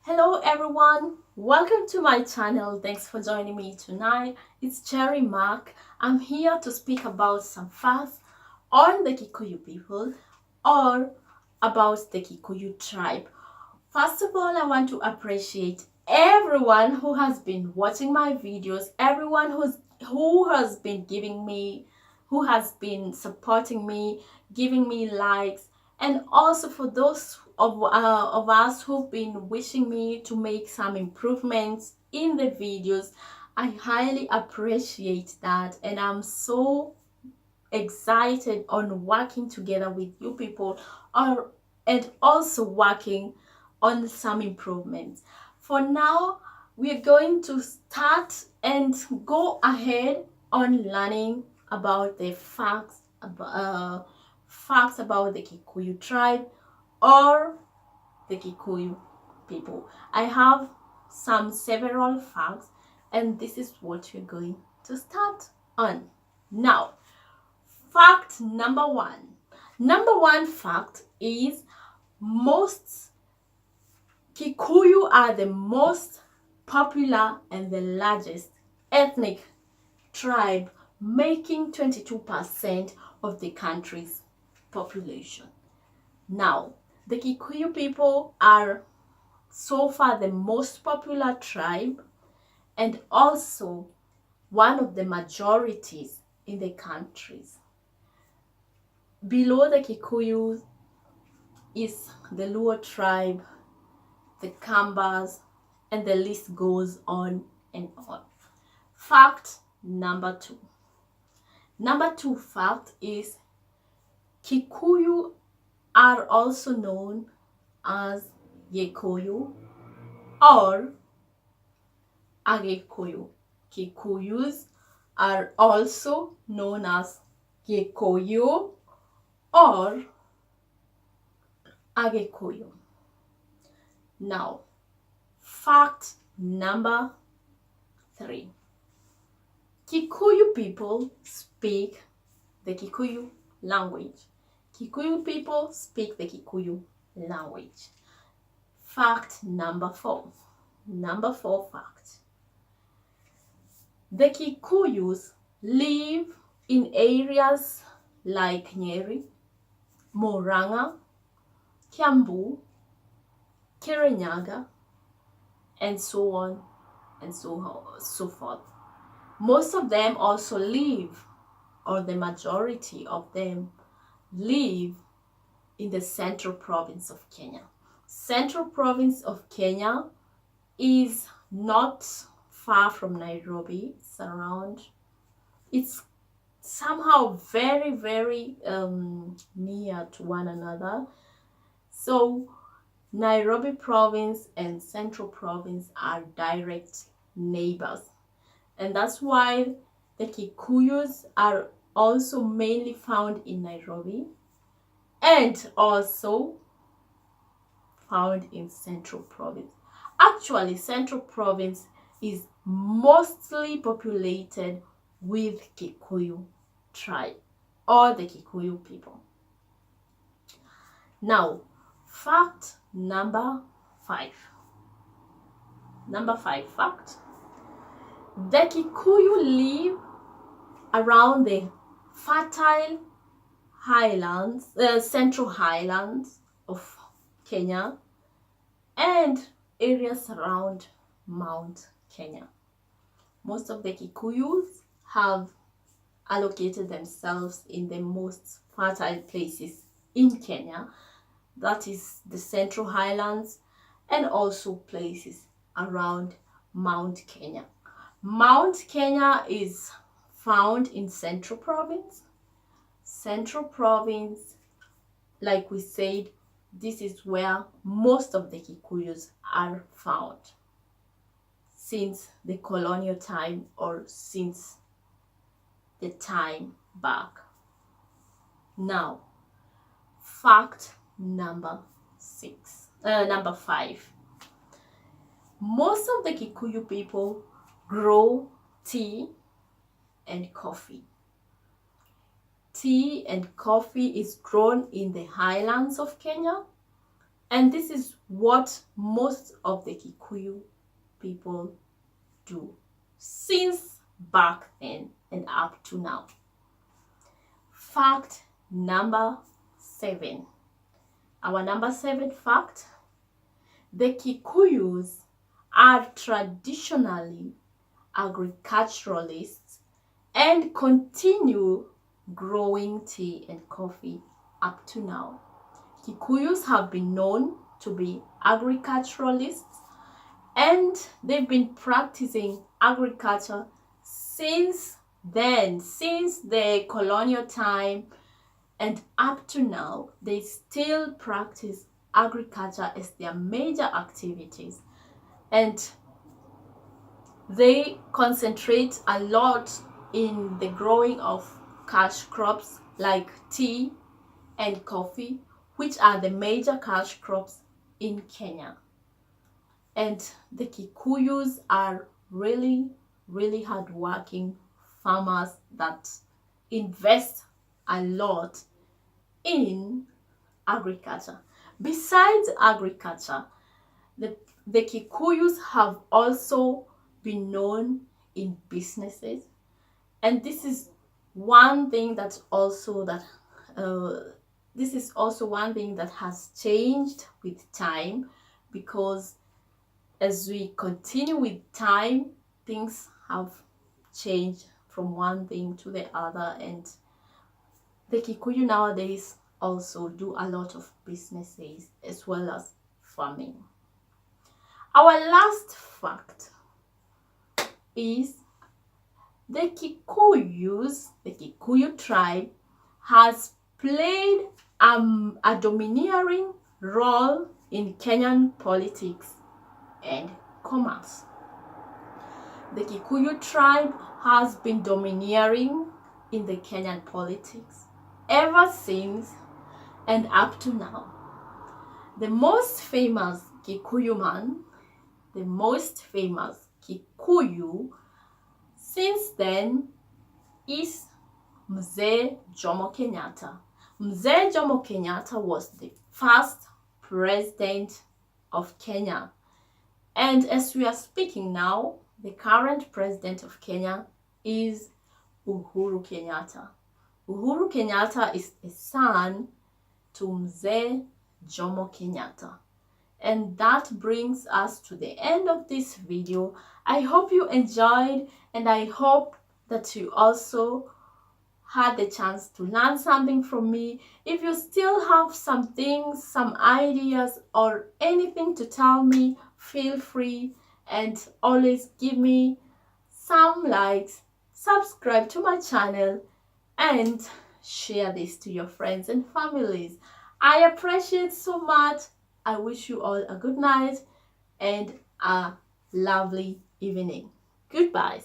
Hello everyone, welcome to my channel. Thanks for joining me tonight. It's Cherry Mark. I'm here to speak about some facts on the Kikuyu people or about the Kikuyu tribe. First of all, I want to appreciate everyone who has been watching my videos, everyone who has been supporting me, giving me likes, and also for those of us who've been wishing me to make some improvements in the videos. I highly appreciate that, and I'm so excited on working together with you people and also working on some improvements. For now, we're going to start and go ahead on learning about the facts about the Kikuyu tribe or the Kikuyu people. I have several facts, and this is what we're going to start on now. Fact number one. Number one fact is most Kikuyu are the most popular and the largest ethnic tribe, making 22% of the country's population. Now, the Kikuyu people are so far the most popular tribe and also one of the majorities in the countries. Below the Kikuyu is the Luo tribe, the Kambas, and the list goes on and on. Fact number two. Number two fact is Kikuyu are also known as Gikuyu or Agikuyu. Kikuyus are also known as Gikuyu or Agikuyu. Now, fact number three. Kikuyu people speak the Kikuyu language. Kikuyu people speak the Kikuyu language. Fact number four. Number four fact. The Kikuyus live in areas like Nyeri, Murang'a, Kiambu, Kirinyaga, and so on and so forth. Most of them also live, or the majority of them live, in the Central Province of Kenya. Central Province of Kenya is not far from Nairobi. It's somehow very, very near to one another. So Nairobi Province and Central Province are direct neighbors. And that's why the Kikuyus are also mainly found in Nairobi and also found in Central Province. Actually, Central Province is mostly populated with Kikuyu tribe or the Kikuyu people. Now, fact number five. Number five fact. The Kikuyu live around the fertile highlands, central highlands of Kenya and areas around Mount Kenya. Most of the Kikuyus have allocated themselves in the most fertile places in Kenya, that is the Central Highlands and also places around Mount Kenya. Mount Kenya is found in Central Province. Central Province, like we said, this is where most of the Kikuyus are found since the colonial time or since the time back. Now, fact number five. Most of the Kikuyu people grow tea and coffee. Tea and coffee is grown in the highlands of Kenya, and this is what most of the Kikuyu people do since back then and up to now. Fact number 7. Our number 7 fact: the Kikuyus are traditionally agriculturalists and continue growing tea and coffee up to now. Kikuyus have been known to be agriculturalists, and they've been practicing agriculture since then, since the colonial time, and up to now they still practice agriculture as their major activities, and they concentrate a lot in the growing of cash crops like tea and coffee, which are the major cash crops in Kenya. And the Kikuyus are really, really hardworking farmers that invest a lot in agriculture. Besides agriculture, the Kikuyus have also been known in businesses, and this is one thing that one thing that has changed with time, because as we continue with time, things have changed from one thing to the other, and the Kikuyu nowadays also do a lot of businesses as well as farming. Our last fact is the Kikuyu tribe has played a domineering role in Kenyan politics and commerce. The Kikuyu tribe has been domineering in the Kenyan politics ever since and up to now. The most famous Kikuyu man, the most famous Kikuyu since then is Mzee Jomo Kenyatta. Mzee Jomo Kenyatta was the first president of Kenya. And as we are speaking now, the current president of Kenya is Uhuru Kenyatta. Uhuru Kenyatta is a son to Mzee Jomo Kenyatta. And that brings us to the end of this video. I hope you enjoyed, and I hope that you also had the chance to learn something from me. If you still have some things, some ideas, or anything to tell me, feel free, and always give me some likes, subscribe to my channel, and share this to your friends and families. I appreciate so much. I wish you all a good night and a lovely evening. Goodbye.